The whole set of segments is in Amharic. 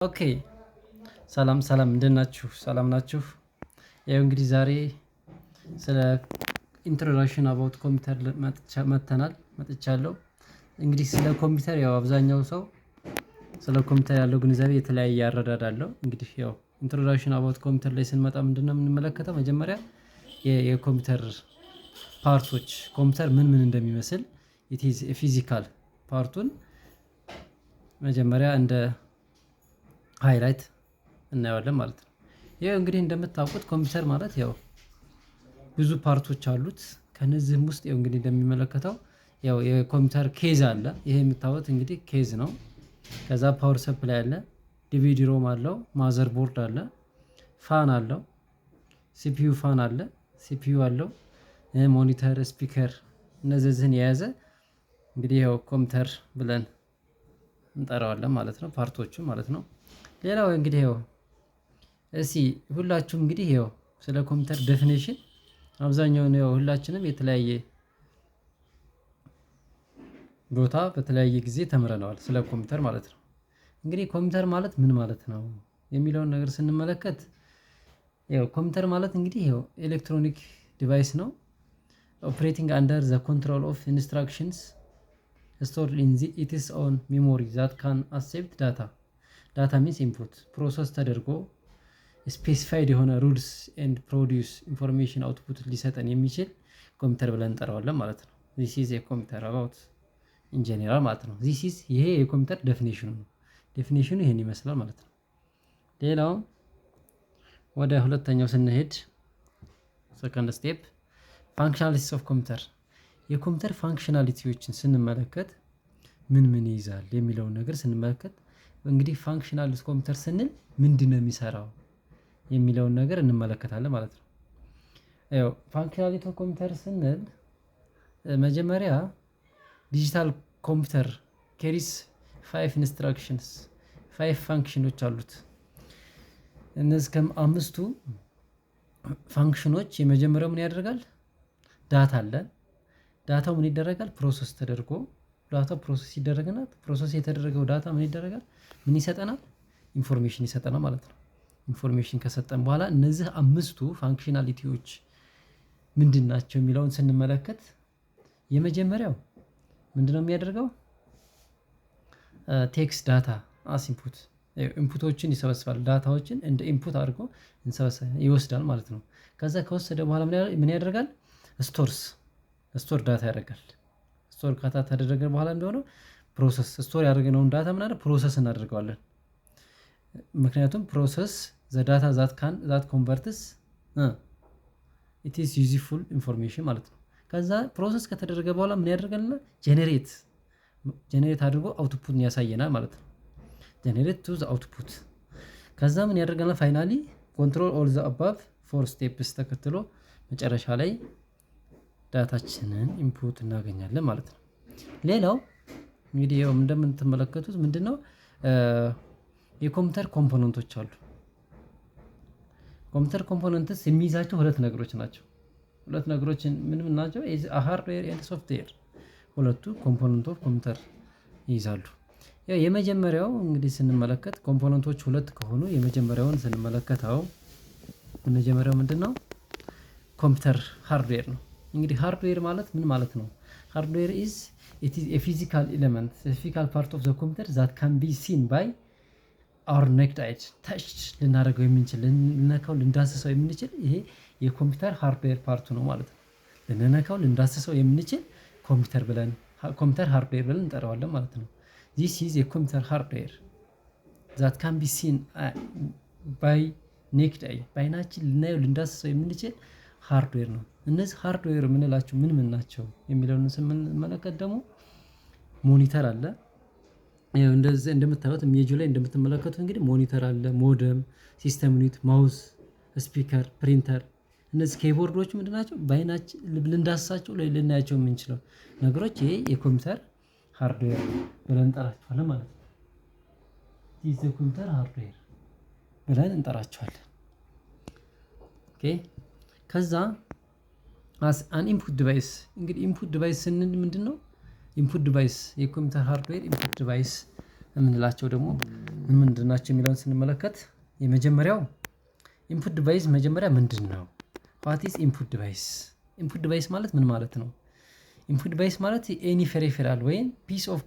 ኦኬ ሰላም ሰላም እንደት ናችሁ? ሰላም ናችሁ? ያው እንግዲህ ዛሬ ስለ ኢንትሮዳክሽን አባውት ኮምፒውተር መጥቻለሁ። እንግዲህ ስለ ኮምፒውተር ያው አብዛኛው ሰው ስለ ኮምፒውተር ያለው ግንዛቤ የተለያየ አረዳድ አለው። እንግዲህ ያው ኢንትሮዳክሽን አባውት ኮምፒውተር ላይ ስንመጣ ምንድነው የምንመለከተው? መጀመሪያ የኮምፒውተር ፓርቶች ኮምፒውተር ምን እንደሚመስል ፊዚካል ፓርቱን መጀመሪያ እንደ ሃይላይት እናየዋለን ማለት ነው። ይሄ እንግዲህ እንደምታውቁት ኮምፒውተር ማለት ያው ብዙ ፓርቶች አሉት። ከነዚህም ውስጥ ያው እንግዲህ እንደሚመለከተው ያው የኮምፒውተር ኬዝ አለ። ይሄ የምታዩት እንግዲህ ኬዝ ነው። ከዛ ፓወር ሰፕላይ አለ፣ ዲቪዲ ሮም አለው፣ ማዘር ቦርድ አለ፣ ፋን አለው፣ ሲፒዩ ፋን አለ፣ ሲፒዩ አለው፣ ሞኒተር፣ ስፒከር እነዚህን የያዘ እንግዲህ ያው ኮምፒውተር ብለን እንጠራዋለን ማለት ነው። ፓርቶቹ ማለት ነው። ሌላው እንግዲህ ያው ሁላችሁም እንግዲህ ያው ስለ ኮምፒውተር ዴፊኒሽን አብዛኛውን ያው ሁላችንም የተለያየ ቦታ በተለያየ ጊዜ ተምረነዋል ስለ ኮምፒውተር ማለት ነው። እንግዲህ ኮምፒውተር ማለት ምን ማለት ነው የሚለውን ነገር ስንመለከት ያው ኮምፒውተር ማለት እንግዲህ ያው ኤሌክትሮኒክ ዲቫይስ ነው። ኦፕሬቲንግ አንደር ዘ ኮንትሮል ኦፍ ኢንስትራክሽንስ stored in its own memory that can accept data. ዳታ ሚንስ ኢንፑት ፕሮሰስ ተደርጎ ስፔሲፋይድ የሆነ ሩልስ ኤንድ ፕሮዲውስ ኢንፎርሜሽን አውትፑት ሊሰጠን የሚችል ኮምፒውተር ብለን እንጠራዋለን ማለት ነው። ዚስ ኢዝ ኤ ኮምፒውተር አባውት ኢን ጀነራል ማለት ነው። ዚስ ኢዝ ይሄ የኮምፒውተር ዴፊኒሽኑ ነው። ዴፊኒሽኑ ይሄን ይመስላል ማለት ነው። ሌላው ወደ ሁለተኛው ስንሄድ ሰከንድ ስቴፕ ፋንክሽናሊቲስ ኦፍ ኮምፒውተር የኮምፒውተር ፋንክሽናሊቲዎችን ስንመለከት ምን ይይዛል የሚለውን ነገር ስንመለከት እንግዲህ ፋንክሽናል ኮምፒውተር ስንል ምንድነው የሚሰራው የሚለውን ነገር እንመለከታለን ማለት ነው። ያው ፋንክሽናሊቲ ኦፍ ኮምፒውተር ስንል መጀመሪያ ዲጂታል ኮምፒውተር ኬሪስ 5 ኢንስትራክሽንስ 5 ፋንክሽኖች አሉት። እነዚህ ከአምስቱ ፋንክሽኖች የመጀመሪያው ምን ያደርጋል? ዳታ አለ። ዳታው ምን ይደረጋል? ፕሮሰስ ተደርጎ ዳታው ፕሮሰስ ይደረግና ፕሮሰስ የተደረገው ዳታ ምን ይደረጋል? ምን ይሰጠናል? ኢንፎርሜሽን ይሰጠናል ማለት ነው። ኢንፎርሜሽን ከሰጠን በኋላ እነዚህ አምስቱ ፋንክሽናሊቲዎች ምንድን ናቸው የሚለውን ስንመለከት የመጀመሪያው ምንድነው የሚያደርገው? ቴክስት ዳታ አስ ኢንፑት ኢንፑቶችን ይሰበስባል። ዳታዎችን እንደ ኢንፑት አድርጎ ይወስዳል ማለት ነው። ከዛ ከወሰደ በኋላ ምን ያደርጋል? ስቶር ዳታ ያደርጋል። ስቶር ካታ ተደረገ በኋላ እንደሆነ ፕሮሰስ ስቶር ያደረገውን ዳታ ምን አለ ፕሮሰስ እናደርገዋለን። ምክንያቱም ፕሮሰስ ዘ ዳታ ዛት ኮንቨርትስ ኢት ኢዝ ዩዝፉል ኢንፎርሜሽን ማለት ነው። ከዛ ፕሮሰስ ከተደረገ በኋላ ምን ያደርጋልና ጀነሬት አድርጎ አውትፑትን ያሳየናል ማለት ነው። ጀነሬት ቱ ዘ አውትፑት ከዛ ምን ያደርጋልና ፋይናሊ ኮንትሮል ኦል ዘ አባቭ ፎር ስቴፕስ ተከትሎ መጨረሻ ላይ ዳታችንን ኢንፑት እናገኛለን ማለት ነው። ሌላው እንግዲህ ያው እንደምትመለከቱት ምንድነው የኮምፒውተር ኮምፖነንቶች አሉ። ኮምፒውተር ኮምፖነንትስ የሚይዛቸው ሁለት ነገሮች ናቸው። ሁለት ነገሮች ምን ናቸው? ሃርድዌር ኤንድ ሶፍትዌር ሁለቱ ኮምፖነንት ኦፍ ኮምፒውተር ይይዛሉ። ያው የመጀመሪያው እንግዲህ ስንመለከት ኮምፖነንቶች ሁለት ከሆኑ የመጀመሪያውን ስንመለከተው የመጀመሪያው ምንድነው? ኮምፒውተር ሃርድዌር ነው። እንግዲህ ሃርድዌር ማለት ምን ማለት ነው? ሃርድዌር ኢዝ ኢት ኢዝ ኤ ፊዚካል ኤሌመንት ፊዚካል ፓርት ኦፍ ዘ ኮምፒውተር ዛት ካን ቢ ሲን ባይ አወር ኔክድ አይ ታች ልናደርገው የምንችል ልንነካው ልንዳስሰው የምንችል ይሄ የኮምፒውተር ሃርድዌር ፓርቱ ነው ማለት ነው። ልንነካው ልንዳስሰው የምንችል ኮምፒውተር ሃርድዌር ብለን እንጠራዋለን ማለት ነው። ዚስ ኢዝ ኤ ኮምፒውተር ሃርድዌር ዛት ካን ቢ ሲን ባይ ኔክድ አይ በዓይናችን ልናየው ልንዳስሰው የምንችል ሃርድዌር ነው። እነዚህ ሃርድዌር የምንላቸው ምን ናቸው የሚለውን ስንመለከት ደግሞ ሞኒተር አለ። ያው እንደዚህ እንደምታዩት ኢሜጁ ላይ እንደምትመለከቱት እንግዲህ ሞኒተር አለ፣ ሞደም፣ ሲስተም ዩኒት፣ ማውስ፣ ስፒከር፣ ፕሪንተር እነዚህ ኪቦርዶች ምንድን ናቸው? በዓይናችን ልንዳስሳቸው ልናያቸው የምንችለው ነገሮች ይሄ የኮምፒውተር ሃርድዌር ብለን እንጠራቸዋለን ማለት ነው። ይህ የኮምፒውተር ሃርድዌር ብለን እንጠራቸዋለን። ኦኬ ከዛ አስ አን ኢንፑት ዲቫይስ እንግዲህ ኢንፑት ዲቫይስ ስንል ምንድነው? ኢንፑት ዲቫይስ የኮምፒውተር ሃርድዌር ኢንፑት ዲቫይስ የምንላቸው ደግሞ ምንድን ናቸው የሚለውን ስንመለከት የመጀመሪያው ኢንፑት ዲቫይስ መጀመሪያ ምንድን ነው? ዋት ኢዝ ኢንፑት ዲቫይስ? ኢንፑት ዲቫይስ ማለት ምን ማለት ነው? ኢንፑት ዲቫይስ ማለት ኤኒ ፔሪፌራል ወይም ፒስ ኦፍ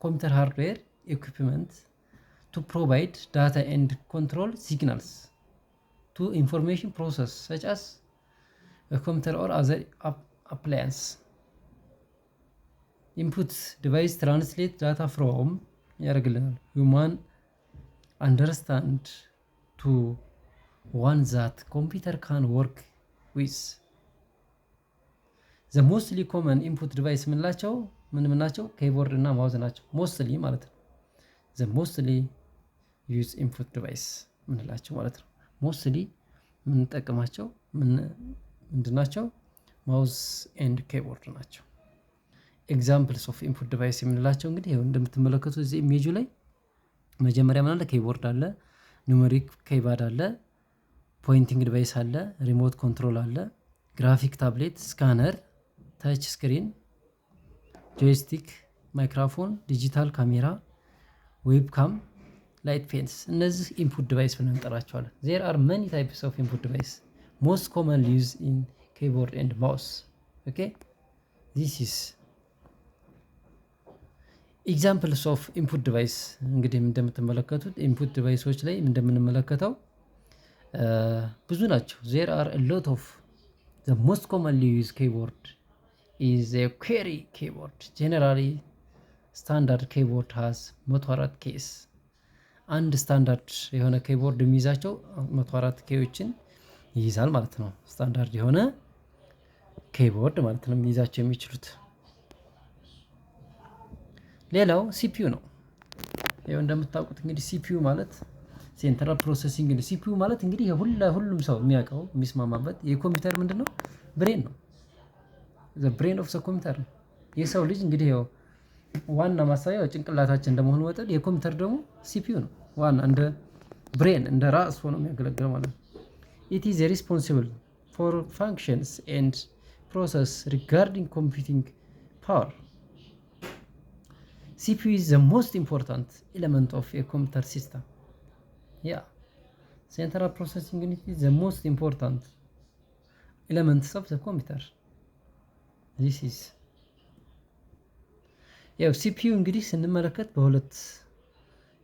ኮምፒውተር ሃርድዌር ኢኩዊፕመንት ቱ ፕሮቫይድ ዳታ ኤንድ ኮንትሮል ሲግናልስ ቱ ኢንፎርሜሽን ፕሮሰስ ሰች አስ ኮምፒውተር ኦር አዘር አፕላያንስ። ኢንፑት ዲቫይስ ትራንስሌት ዳታ ፍሮም ያደርግልናል ሁማን አንደርስታንድ ቱ ዋን ዛት ኮምፒውተር ካን ወርክ ዊዝ። ዘ ሞስትሊ ኮመን ኢንፑት ዲቫይስ የምንላቸው ምን ናቸው? ኪቦርድ እና ማውዝ ናቸው። ሞስትሊ ማለት ነው። ዘ ሞስትሊ ዩዝ ኢንፑት ዲቫይስ ምንላቸው ማለት ነው። ሞስትሊ የምንጠቀማቸው ምንድን ናቸው? ማውዝ ኤንድ ኪቦርድ ናቸው። ኤግዛምፕልስ ኦፍ ኢንፑት ዲቫይስ የምንላቸው እንግዲህ ይኸው እንደምትመለከቱት እዚህ ኢሜጁ ላይ መጀመሪያ ምን አለ? ኪቦርድ አለ፣ ኑሜሪክ ኪፓድ አለ፣ ፖይንቲንግ ዲቫይስ አለ፣ ሪሞት ኮንትሮል አለ፣ ግራፊክ ታብሌት፣ ስካነር፣ ታች ስክሪን፣ ጆይስቲክ፣ ማይክሮፎን፣ ዲጂታል ካሜራ፣ ዌብካም፣ ላይት ፔንስ። እነዚህ ኢንፑት ዲቫይስ ብለን እንጠራቸዋለን። ዜር አር መኒ ታይፕስ ኦፍ ኢንፑት ዲቫይስ ሞስት ኮመንሊ ዩዝድ ኢን ኪቦርድ ኤንድ ማውስ። ኦኬ ዚስ ኢዝ ኤግዛምፕልስ ኦፍ ኢንፑት ዲቫይስ። እንግዲህ እንደምትመለከቱት ኢንፑት ዲቫይሶች ላይ እንደምንመለከተው ብዙ ናቸው። ዜር አር ሎት ኦፍ ዘ ሞስት ኮመንሊ ዩዝ ኪቦርድ ኢዝ ኤ ኩዌሪ ኪቦርድ። ጄኔራሊ ስታንዳርድ ኪቦርድ ሃዝ 104 ኬስ። አንድ ስታንዳርድ የሆነ ኪቦርድ የሚይዛቸው 104 ኬዎችን ይይዛል ማለት ነው። ስታንዳርድ የሆነ ኪቦርድ ማለት ነው የሚይዛቸው የሚችሉት። ሌላው ሲፒዩ ነው። ይኸው እንደምታውቁት እንግዲህ ሲፒዩ ማለት ሴንትራል ፕሮሰሲንግ ነው። ሲፒዩ ማለት እንግዲህ ሁሉም ሰው የሚያውቀው የሚስማማበት የኮምፒውተር ምንድን ነው? ብሬን ነው። ዘ ብሬን ኦፍ ዘ ኮምፒውተር ነው። የሰው ልጅ እንግዲህ ያው ዋና ማሳያው ጭንቅላታችን እንደመሆኑ መጠን የኮምፒውተር ደግሞ ሲፒዩ ነው። ዋና እንደ ብሬን እንደ ራስ ሆኖ የሚያገለግለው ማለት ነው። ኢት ኢዝ ሪስፖንሲብል ፎር ፋንክሽንስ ኤንድ ፕሮሰስ ሪጋርዲንግ ኮምፒውቲንግ ፓወር። CPU is the most important element of a computer system. Yeah, central processing unit is the most important elements of the computer. This is ያው CPU እንግዲህ ስንመለከት በሁለት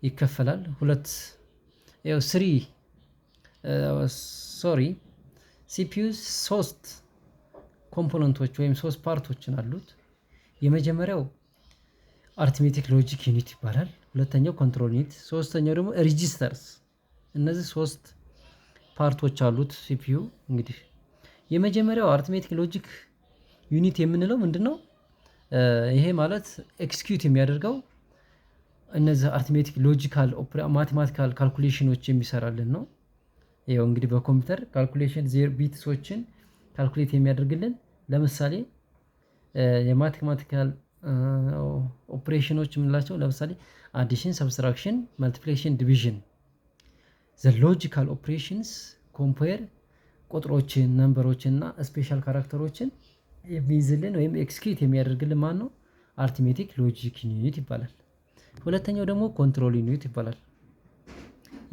ይከፈላል። ያው CPU ሶስት ኮምፖነንቶች ወይም ሶስት ፓርቶችን አሉት። የመጀመሪያው አርትሜቲክ ሎጂክ ዩኒት ይባላል። ሁለተኛው ኮንትሮል ዩኒት፣ ሶስተኛው ደግሞ ሬጂስተርስ። እነዚህ ሶስት ፓርቶች አሉት ሲፒዩ። እንግዲህ የመጀመሪያው አርትሜቲክ ሎጂክ ዩኒት የምንለው ምንድነው? ይሄ ማለት ኤክስኪዩት የሚያደርገው እነዚህ አርትሜቲክ ሎጂካል ማቴማቲካል ካልኩሌሽኖች የሚሰራልን ነው። ይሄው እንግዲህ በኮምፒውተር ካልኩሌሽን ቢትሶችን ካልኩሌት የሚያደርግልን። ለምሳሌ የማቴማቲካል ኦፕሬሽኖች የምንላቸው ለምሳሌ አዲሽን፣ ሰብስትራክሽን፣ መልቲፕሊኬሽን፣ ዲቪዥን። ዘ ሎጂካል ኦፕሬሽንስ ኮምፔር ቁጥሮችን፣ ነምበሮችን እና ስፔሻል ካራክተሮችን የሚይዝልን ወይም ኤክስኪዩት የሚያደርግልን ማን ነው? አርትሜቲክ ሎጂክ ዩኒት ይባላል። ሁለተኛው ደግሞ ኮንትሮል ዩኒት ይባላል።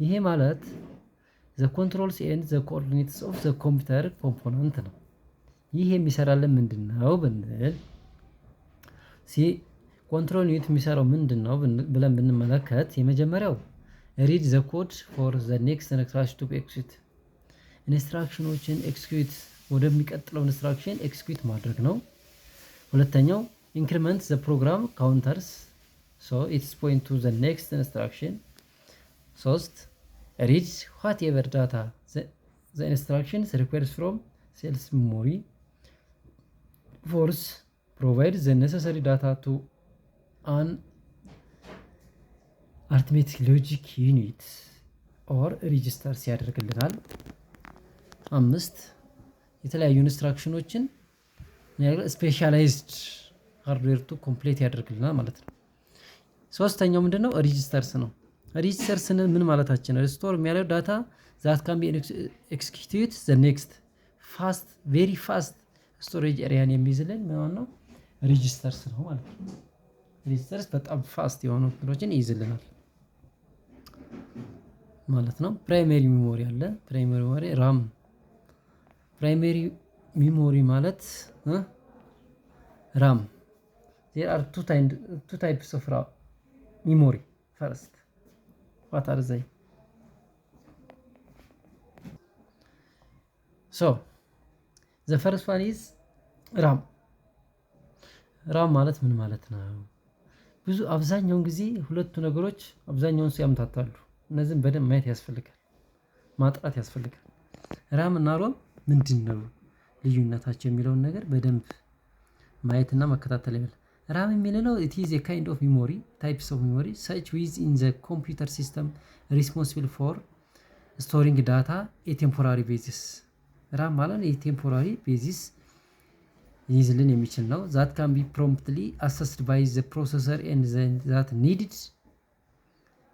ይሄ ማለት ዘ ኮንትሮልስ ኤንድ ዘ ኮኦርዲኔትስ ኦፍ ዘ ኮምፒውተር ኮምፖነንት ነው። ይህ የሚሰራልን ምንድን ነው ብንል ኮንትሮል ዩኒት የሚሰራው ምንድን ነው ብለን ብንመለከት የመጀመሪያው ሪድ ዘ ኮድ ፎር ዘ ኔክስት ኢንስትራክሽን ቱ ኤክሲኪዩት፣ ኢንስትራክሽኖችን ኤክሲኪዩት ወደሚቀጥለው ኢንስትራክሽን ኤክሲኪዩት ማድረግ ነው። ሁለተኛው ኢንክሪመንት ዘ ፕሮግራም ካውንተርስ ሶ ኢትስ ፖይንት ቱ ዘ ኔክስት ኢንስትራክሽን። ሶስት ሪድ ዋት ኤቨር ዳታ ዘ ኢንስትራክሽንስ ሪኩዌርስ ፍሮም ሴልስ ሜሞሪ። ፎርስ provide the necessary data to an arithmetic logic unit or registers ያደርግልናል። አምስት የተለያዩ ኢንስትራክሽኖችን ስፔሻላይዝድ ሃርድዌር ቱ ኮምፕሌት ያደርግልናል ማለት ነው። ሶስተኛው ምንድነው? ሬጂስተርስ ነው። ሬጂስተርስ ምን ማለታችን ነው? ስቶር የሚያደርግ ዳታ ዛት ካን ቢ ኤክስኪዩት ዘ ኔክስት ፋስት ቬሪ ፋስት ስቶሬጅ ኤሪያን የሚይዝልን ምን ነው? ሬጂስተርስ ነው ማለት ነው። ሬጂስተርስ በጣም ፋስት የሆኑ ነገሮችን ይይዝልናል። ማለት ነው። ፕራይሜሪ ሚሞሪ አለ። ፕራይሜሪ ሚሞሪ ራም። ፕራይሜሪ ሚሞሪ ማለት ራም። there are two types of RAM memory. First, what are they? So the first one is ራም። ራም ማለት ምን ማለት ነው? ብዙ አብዛኛውን ጊዜ ሁለቱ ነገሮች አብዛኛውን ሰው ያምታታሉ። እነዚህን በደንብ ማየት ያስፈልጋል፣ ማጥራት ያስፈልጋል። ራም እና ሮም ምንድን ነው ልዩነታቸው የሚለውን ነገር በደንብ ማየትና መከታተል ይበል። ራም የሚለው it is a kind of memory, types of memory such within the computer system responsible for storing data a temporary basis። ራም ማለት የቴምፖራሪ ቤዚስ ይይዝልን የሚችል ነው። that can be promptly accessed by the processor and that needed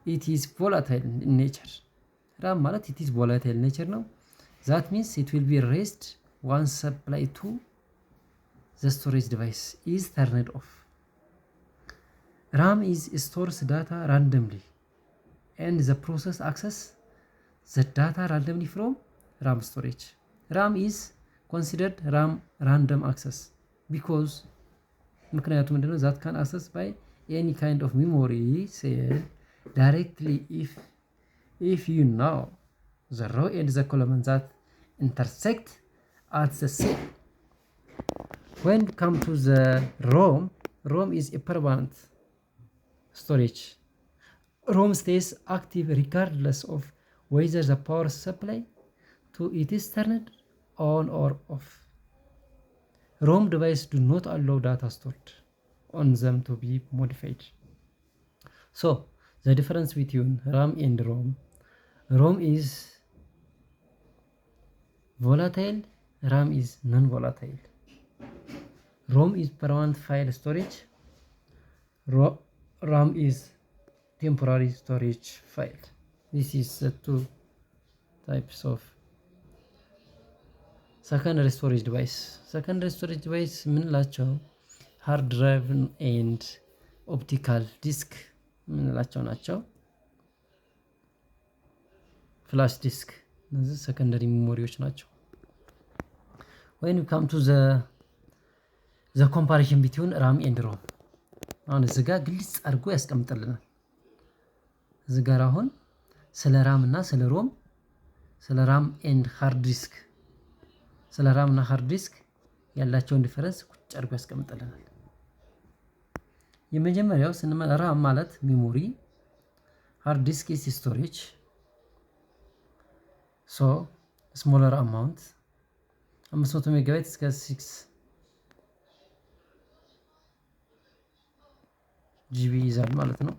it is volatile in nature። ራም ማለት it is volatile nature ነው። that means it will be raised once supply to the storage device is turned off። RAM is stores data randomly and the process access the data randomly from RAM storage። RAM is considered random access because ምክንያቱም ምንድነው that can access by any kind of memory cell directly if you know the row and the column that intersect at the cell. When come to the ROM is a permanent storage. ROM stays active regardless of whether the power supply to it is turned on or off. ROM devices do not allow data stored on them to be modified. So the difference between RAM and ROM. ROM is volatile, RAM is non-volatile. ROM is permanent file storage, RAM is temporary storage file. This is the two types of secondary storage device. Secondary storage device ምንላቸው ሃርድ ድራይቭ ኤንድ ኦፕቲካል ዲስክ ምንላቸው ናቸው። ፍላሽ ዲስክ እነዚህ ሰከንደሪ ሜሞሪዎች ናቸው። when we come to the comparison between RAM and ROM አሁን እዚህ ጋር ግልጽ አድርጎ ያስቀምጥልናል። እዚህ ጋር አሁን ስለ ራም እና ስለ ሮም ስለ ራም ኤንድ ሃርድ ዲስክ ስለ ራም እና ሃርድ ዲስክ ያላቸውን ዲፈረንስ ቁጭ አድርጎ ያስቀምጥልናል። የመጀመሪያው ስንመጣ ራም ማለት ሜሞሪ፣ ሃርድ ዲስክ is storage, so smaller amount 500 ሜጋባይት እስከ 6 ጂቢ ይዛል ማለት ነው።